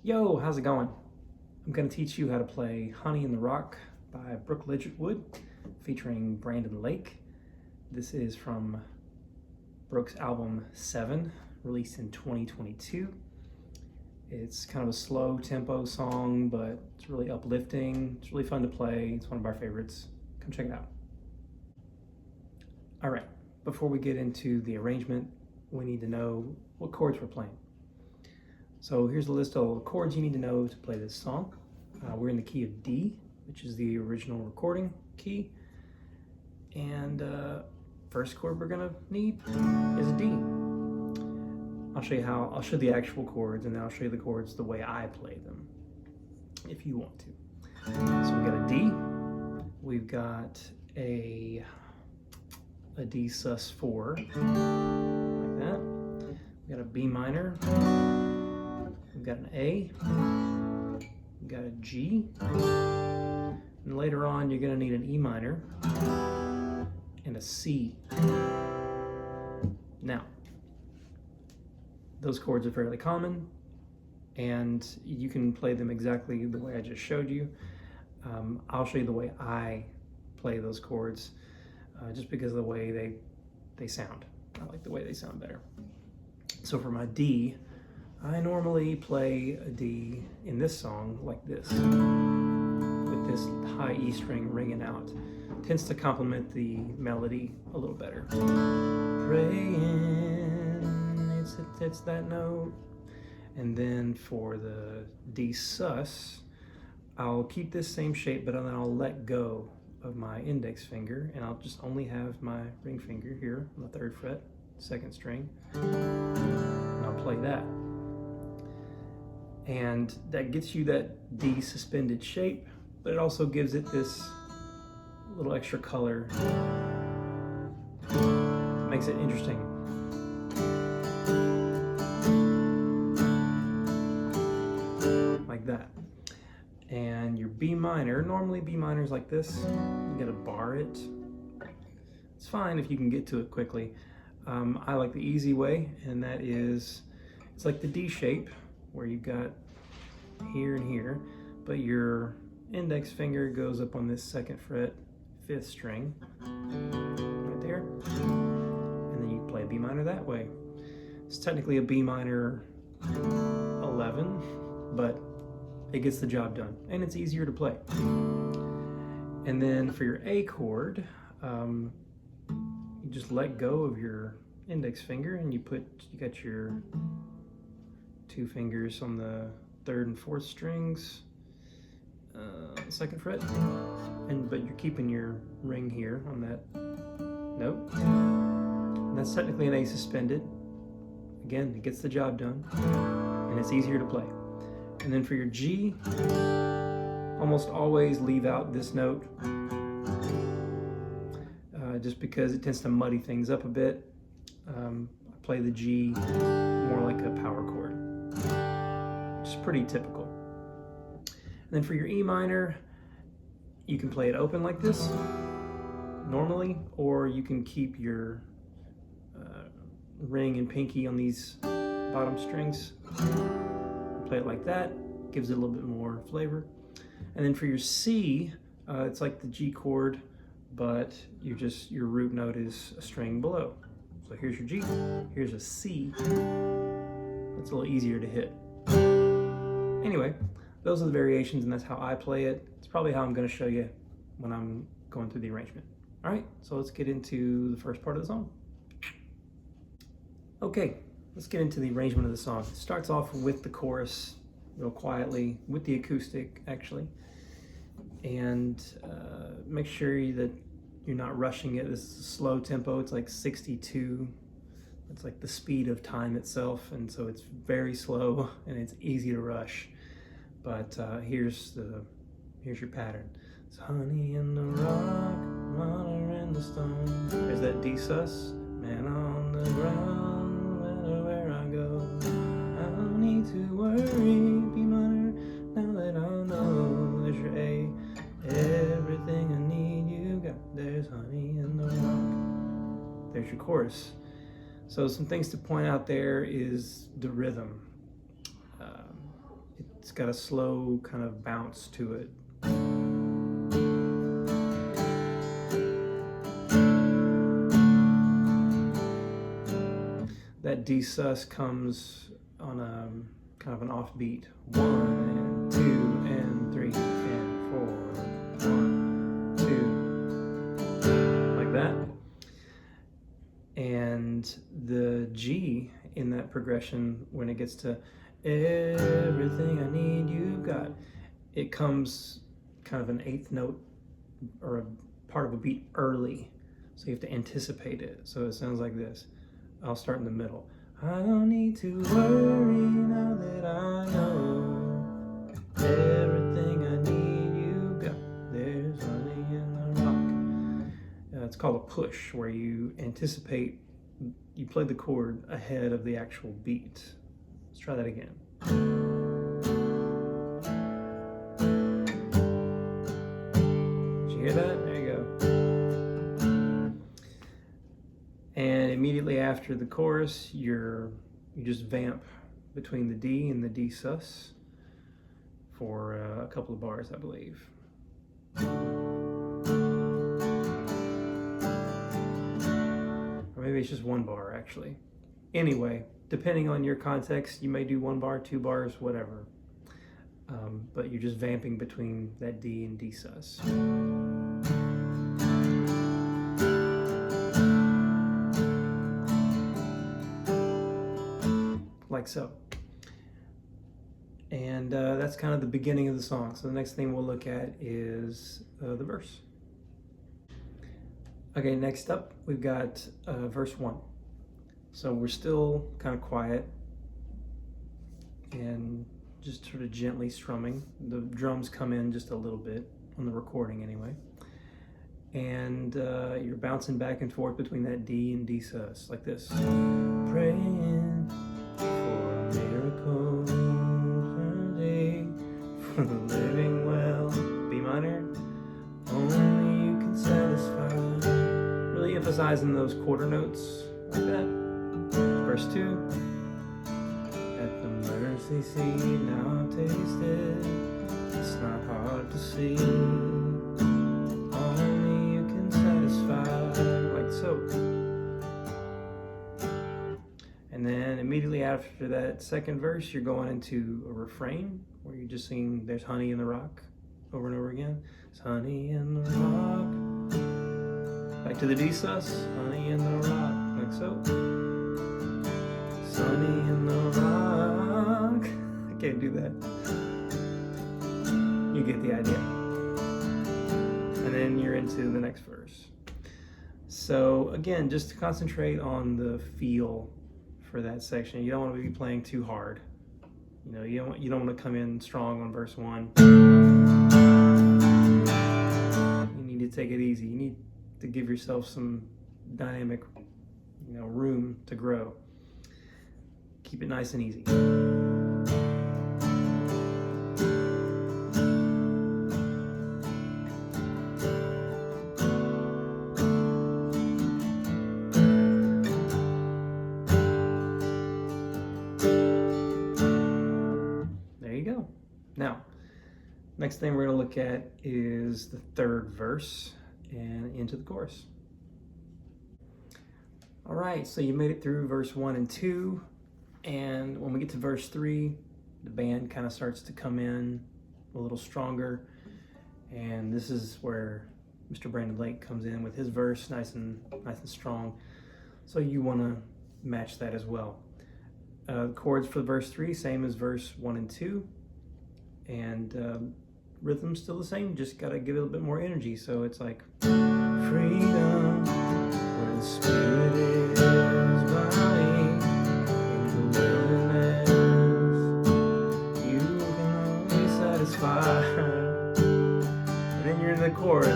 Yo, how's it going? I'm going to teach you how to play Honey in the Rock by Brooke Ligertwood featuring Brandon Lake. This is from Brooke's album 7, released in 2022. It's kind of a slow tempo song, but it's really uplifting. It's really fun to play. It's one of our favorites. Come check it out. All right, before we get into the arrangement, we need to know what chords we're playing. So here's a list of all the chords you need to know to play this song. We're in the key of D, which is the original recording key. And first chord we're gonna need is a D. I'll show the actual chords, and then I'll show you the chords the way I play them, if you want to. So we've got a D, we've got a D sus4, like that. We've got a B minor, we've got an A, we've got a G, and later on you're gonna need an E minor and a C. Now, those chords are fairly common, and you can play them exactly the way I just showed you. I'll show you the way I play those chords, just because of the way they sound. I like the way they sound better. So for my D, I normally play a D in this song like this, with this high E string ringing out. It tends to complement the melody a little better. Praying, it's that note. And then for the D sus, I'll keep this same shape, but then I'll let go of my index finger, and I'll just only have my ring finger here on the 3rd fret, 2nd string, and I'll play that. And that gets you that D suspended shape, but it also gives it this little extra color. Makes it interesting. Like that. And your B minor, normally B minor's like this. You gotta bar it. It's fine if you can get to it quickly. I like the easy way, and that is, it's like the D shape, where you've got here and here, but your index finger goes up on this 2nd fret, 5th string, right there, and then you play B minor that way. It's technically a B minor 11, but it gets the job done, and it's easier to play. And then for your A chord, you just let go of your index finger, and you got your 2 fingers on the 3rd and 4th strings, 2nd fret, but you're keeping your ring here on that note. And that's technically an A suspended. Again, it gets the job done, and it's easier to play. And then for your G, almost always leave out this note, just because it tends to muddy things up a bit. I play the G more like a power chord, which is pretty typical. And then for your E minor, you can play it open like this, normally, or you can keep your ring and pinky on these bottom strings. Play it like that, gives it a little bit more flavor. And then for your C, it's like the G chord, but your root note is a string below. So here's your G, here's a C. It's a little easier to hit. Anyway, those are the variations, and that's how I play it. It's probably how I'm going to show you when I'm going through the arrangement. All right, so let's get into the first part of the song. Okay, let's get into the arrangement of the song. It starts off with the chorus real quietly, with the acoustic actually, and make sure that you're not rushing it. This is a slow tempo. It's like 62. It's like the speed of time itself, and so it's very slow and it's easy to rush. But here's your pattern. It's honey in the rock, water in the stone. There's that D sus, man on the ground, no matter where I go. I don't need to worry, B minor, now that I know. There's your A, everything I need you got. There's honey in the rock. There's your chorus. So some things to point out there is the rhythm. It's got a slow kind of bounce to it. That D sus comes on a kind of an offbeat. 1 and 2 and 3 and 4. 1, 2, like that. And the G in that progression, when it gets to everything I need you've got, it comes kind of an eighth note or a part of a beat early, so you have to anticipate it. So it sounds like this. I'll start in the middle. I don't need to worry now that I know everything I need you've got. There's honey in the rock. It's called a push, where you anticipate, you play the chord ahead of the actual beat. Let's try that again. Did you hear that? There you go. And immediately after the chorus, you just vamp between the D and the D sus for a couple of bars, I believe. Or maybe it's just 1 bar, actually. Anyway, depending on your context, you may do 1 bar, 2 bars, whatever. But you're just vamping between that D and D sus. Like so. And that's kind of the beginning of the song. So the next thing we'll look at is the verse. Okay, next up we've got verse 1. So we're still kind of quiet and just sort of gently strumming. The drums come in just a little bit on the recording anyway. And you're bouncing back and forth between that D and D sus, like this. Praying for a miracle today, for the living well, B minor, only you can satisfy. Really emphasizing those quarter notes, like that. Verse 2. At the mercy seat now I've tasted, it's not hard to see, only you can satisfy, like so. And then immediately after that second verse, you're going into a refrain where you're just singing "There's honey in the rock" over and over again. It's honey in the rock. Back to the D sus, honey in the rock, like so. Honey in the rock. I can't do that. You get the idea. And then you're into the next verse. So again, just to concentrate on the feel for that section. You don't want to be playing too hard. You know, you don't want to come in strong on verse 1. You need to take it easy. You need to give yourself some dynamic, room to grow. Keep it nice and easy. There you go. Now, next thing we're going to look at is the third verse and into the chorus. All right, so you made it through verse 1 and 2. And when we get to verse 3, the band kind of starts to come in a little stronger. And this is where Mr. Brandon Lake comes in with his verse, nice and strong. So you want to match that as well. Chords for verse 3, same as verse 1 and 2. And rhythm's still the same, just got to give it a bit more energy. So it's like, freedom, where the spirit is mine. And then you're in the chorus,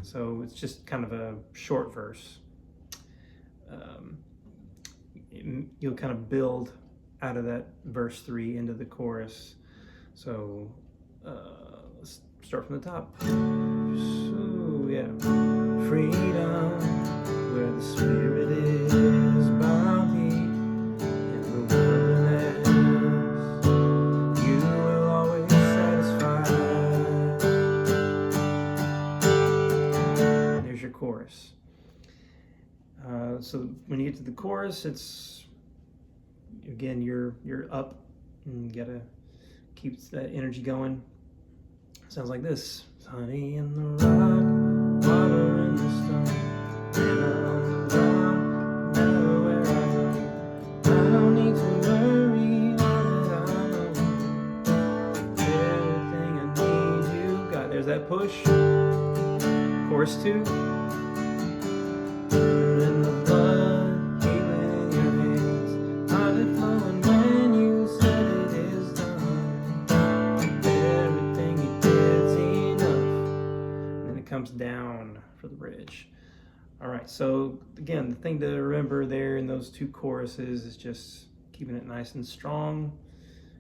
so it's just kind of a short verse. You'll kind of build out of that verse 3 into the chorus. So let's start from the top. So yeah, freedom, where the spirit is, bounty in the wilderness. You when you get to the chorus, it's again you're up and you gotta keep that energy going. Sounds like this. Honey in the rock, water in the stone, and on the rock, never where I go. I don't need to worry now that I know everything I need you got. There's that push. Chorus 2. In the blood, healing your hands, heart it flowing when you said it is done. Everything you did's enough. And then it comes down for the bridge. All right, so again, the thing to remember there in those two choruses is just keeping it nice and strong,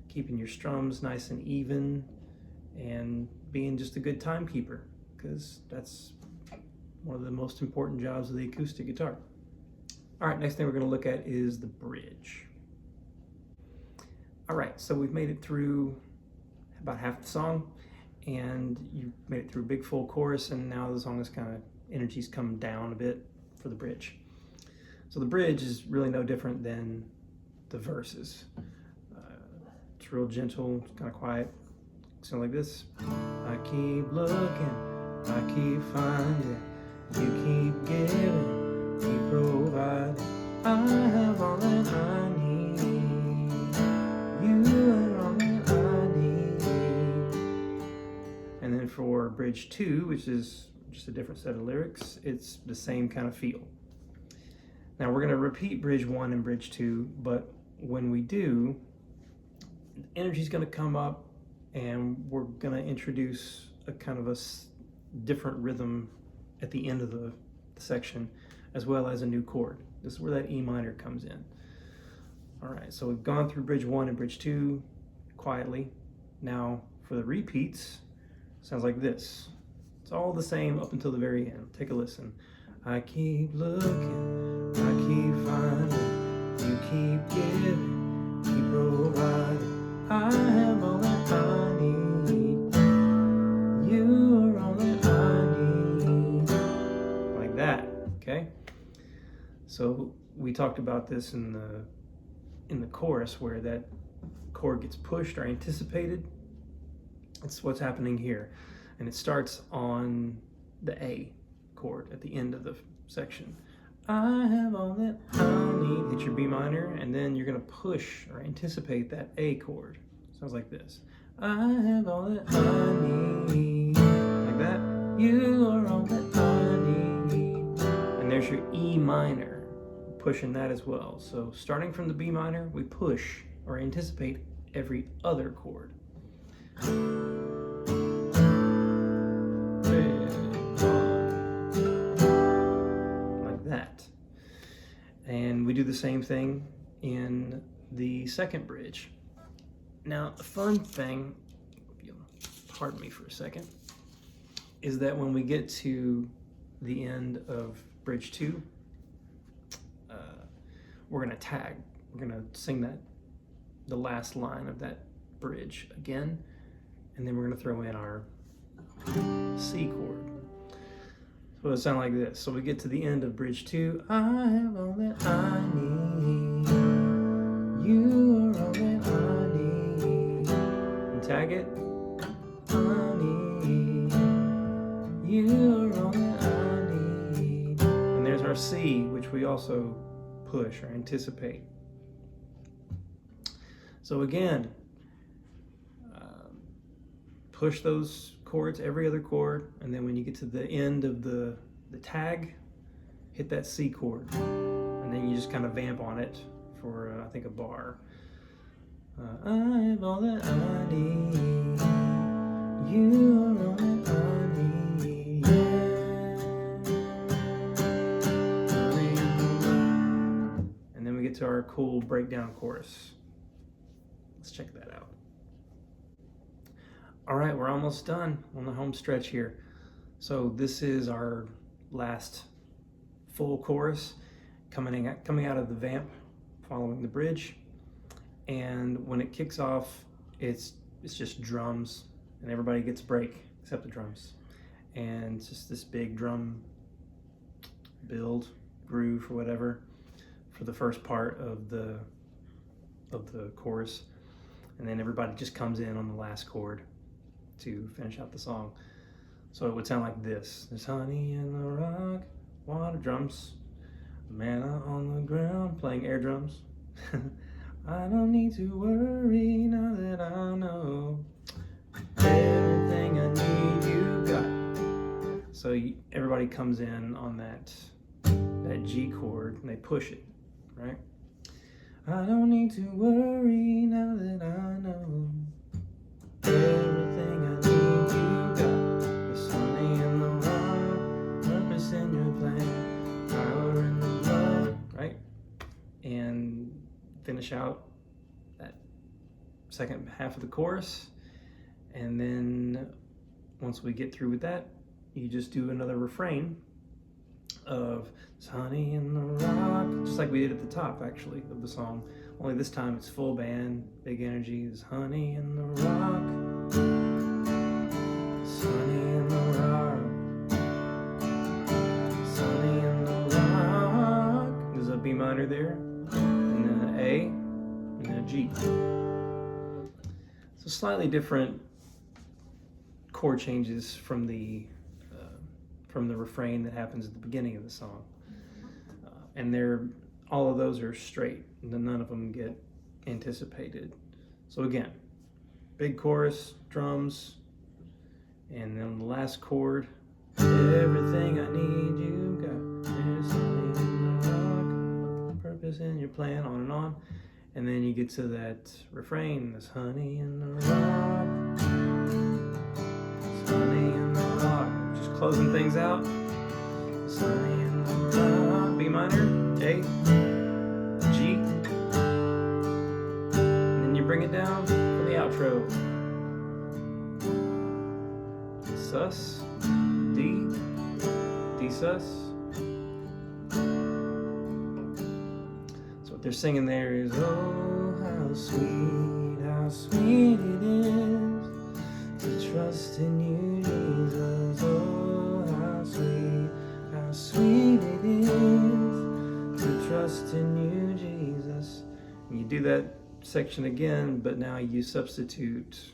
keeping your strums nice and even, and being just a good timekeeper, because that's one of the most important jobs of the acoustic guitar. All right, next thing we're going to look at is the bridge. All right, so we've made it through about half the song, and you made it through a big full chorus, and now the song is kind of, energy's come down a bit for the bridge. So the bridge is really no different than the verses. It's real gentle, it's kind of quiet. Sounds like this. I keep looking, I keep finding, you keep giving, keep providing. I have all that I need. You are all that I need. And then for bridge 2, which is just a different set of lyrics, it's the same kind of feel. Now we're going to repeat bridge 1 and bridge 2, but when we do, energy's going to come up and we're going to introduce a kind of a different rhythm at the end of the section, as well as a new chord. This is where that E minor comes in. All right, so we've gone through bridge 1 and bridge 2 quietly. Now for the repeats, sounds like this. It's all the same up until the very end. Take a listen. I keep looking, I keep finding, you keep giving, keep providing. I have all that I need. You are all that I need. Like that, okay? So we talked about this in the chorus where that chord gets pushed or anticipated. It's what's happening here. And it starts on the A chord at the end of the section. I have all that I need. Hit your B minor, and then you're going to push or anticipate that A chord. Sounds like this. I have all that I need. Like that. You are all that I need. And there's your E minor. Pushing that as well. So starting from the B minor, we push or anticipate every other chord. And we do the same thing in the second bridge. Now, the fun thing, pardon me for a second, is that when we get to the end of bridge 2, we're gonna tag. We're gonna sing the last line of that bridge again, and then we're gonna throw in our C chord. So it'll sound like this. So we get to the end of bridge 2. I have all that I need. You are all that I need. And tag it. I need. You are all that I need. And there's our C, which we also push or anticipate. So again, push those chords, every other chord, and then when you get to the end of the tag, hit that C chord, and then you just kind of vamp on it for I think a bar. I have all that I need. You are all that I need. And then we get to our cool breakdown chorus. Let's check that out. All right, we're almost done on the home stretch here. So this is our last full chorus coming out of the Vamp, following the bridge. And when it kicks off, it's just drums, and everybody gets a break except the drums. And it's just this big drum build, groove, or whatever. for the first part of the chorus, and then everybody just comes in on the last chord to finish out the song. So it would sound like this. There's honey in the rock, water drums, manna on the ground, playing air drums. I don't need to worry now that I know everything I need you got. So everybody comes in on that G chord and they push it, right? I don't need to worry now that I know everything I need you got. There's honey in the rock, purpose in your plan, power in the love, right? And finish out that second half of the chorus. And then once we get through with that, you just do another refrain of honey in the rock, just like we did at the top actually of the song, only this time it's full band, big energy. There's honey in the rock, there's honey in the rock, there's honey in the rock. There's a B minor there, and then an A, and then a G. So slightly different chord changes from the refrain that happens at the beginning of the song. And all of those are straight, and then none of them get anticipated. So again, big chorus, drums, and then the last chord, everything I need you got. There's honey in the rock, purpose in your plan, on and on. And then you get to that refrain, there's honey in the rock, there's honey in the rock. Just closing things out. There's honey in the rock, B minor, A, G, and then you bring it down for the outro. Sus, D, D sus. So what they're singing there is, oh, how sweet it is to trust in you, Jesus. Oh, how sweet it is to trust in you, Jesus. And you do that section again, but now you substitute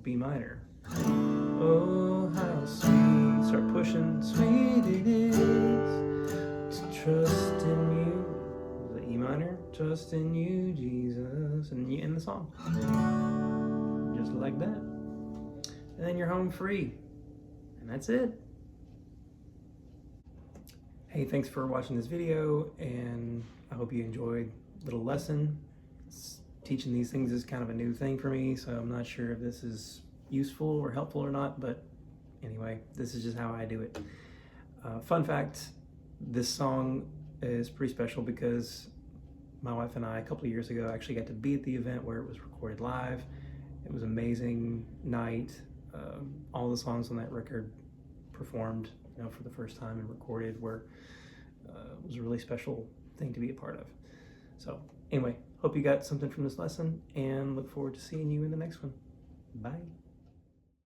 B minor. Oh, how sweet, start pushing, sweet it is to trust in you. The E minor, trust in you, Jesus. And you end the song. Just like that. And then you're home free. And that's it. Hey, thanks for watching this video, and I hope you enjoyed a little lesson. Teaching these things is kind of a new thing for me, so I'm not sure if this is useful or helpful or not, but anyway, this is just how I do it. Fun fact, this song is pretty special because my wife and I, a couple of years ago, actually got to be at the event where it was recorded live. It was an amazing night. All the songs on that record performed, for the first time and recorded, where it was a really special thing to be a part of. So anyway, hope you got something from this lesson, and look forward to seeing you in the next one. Bye.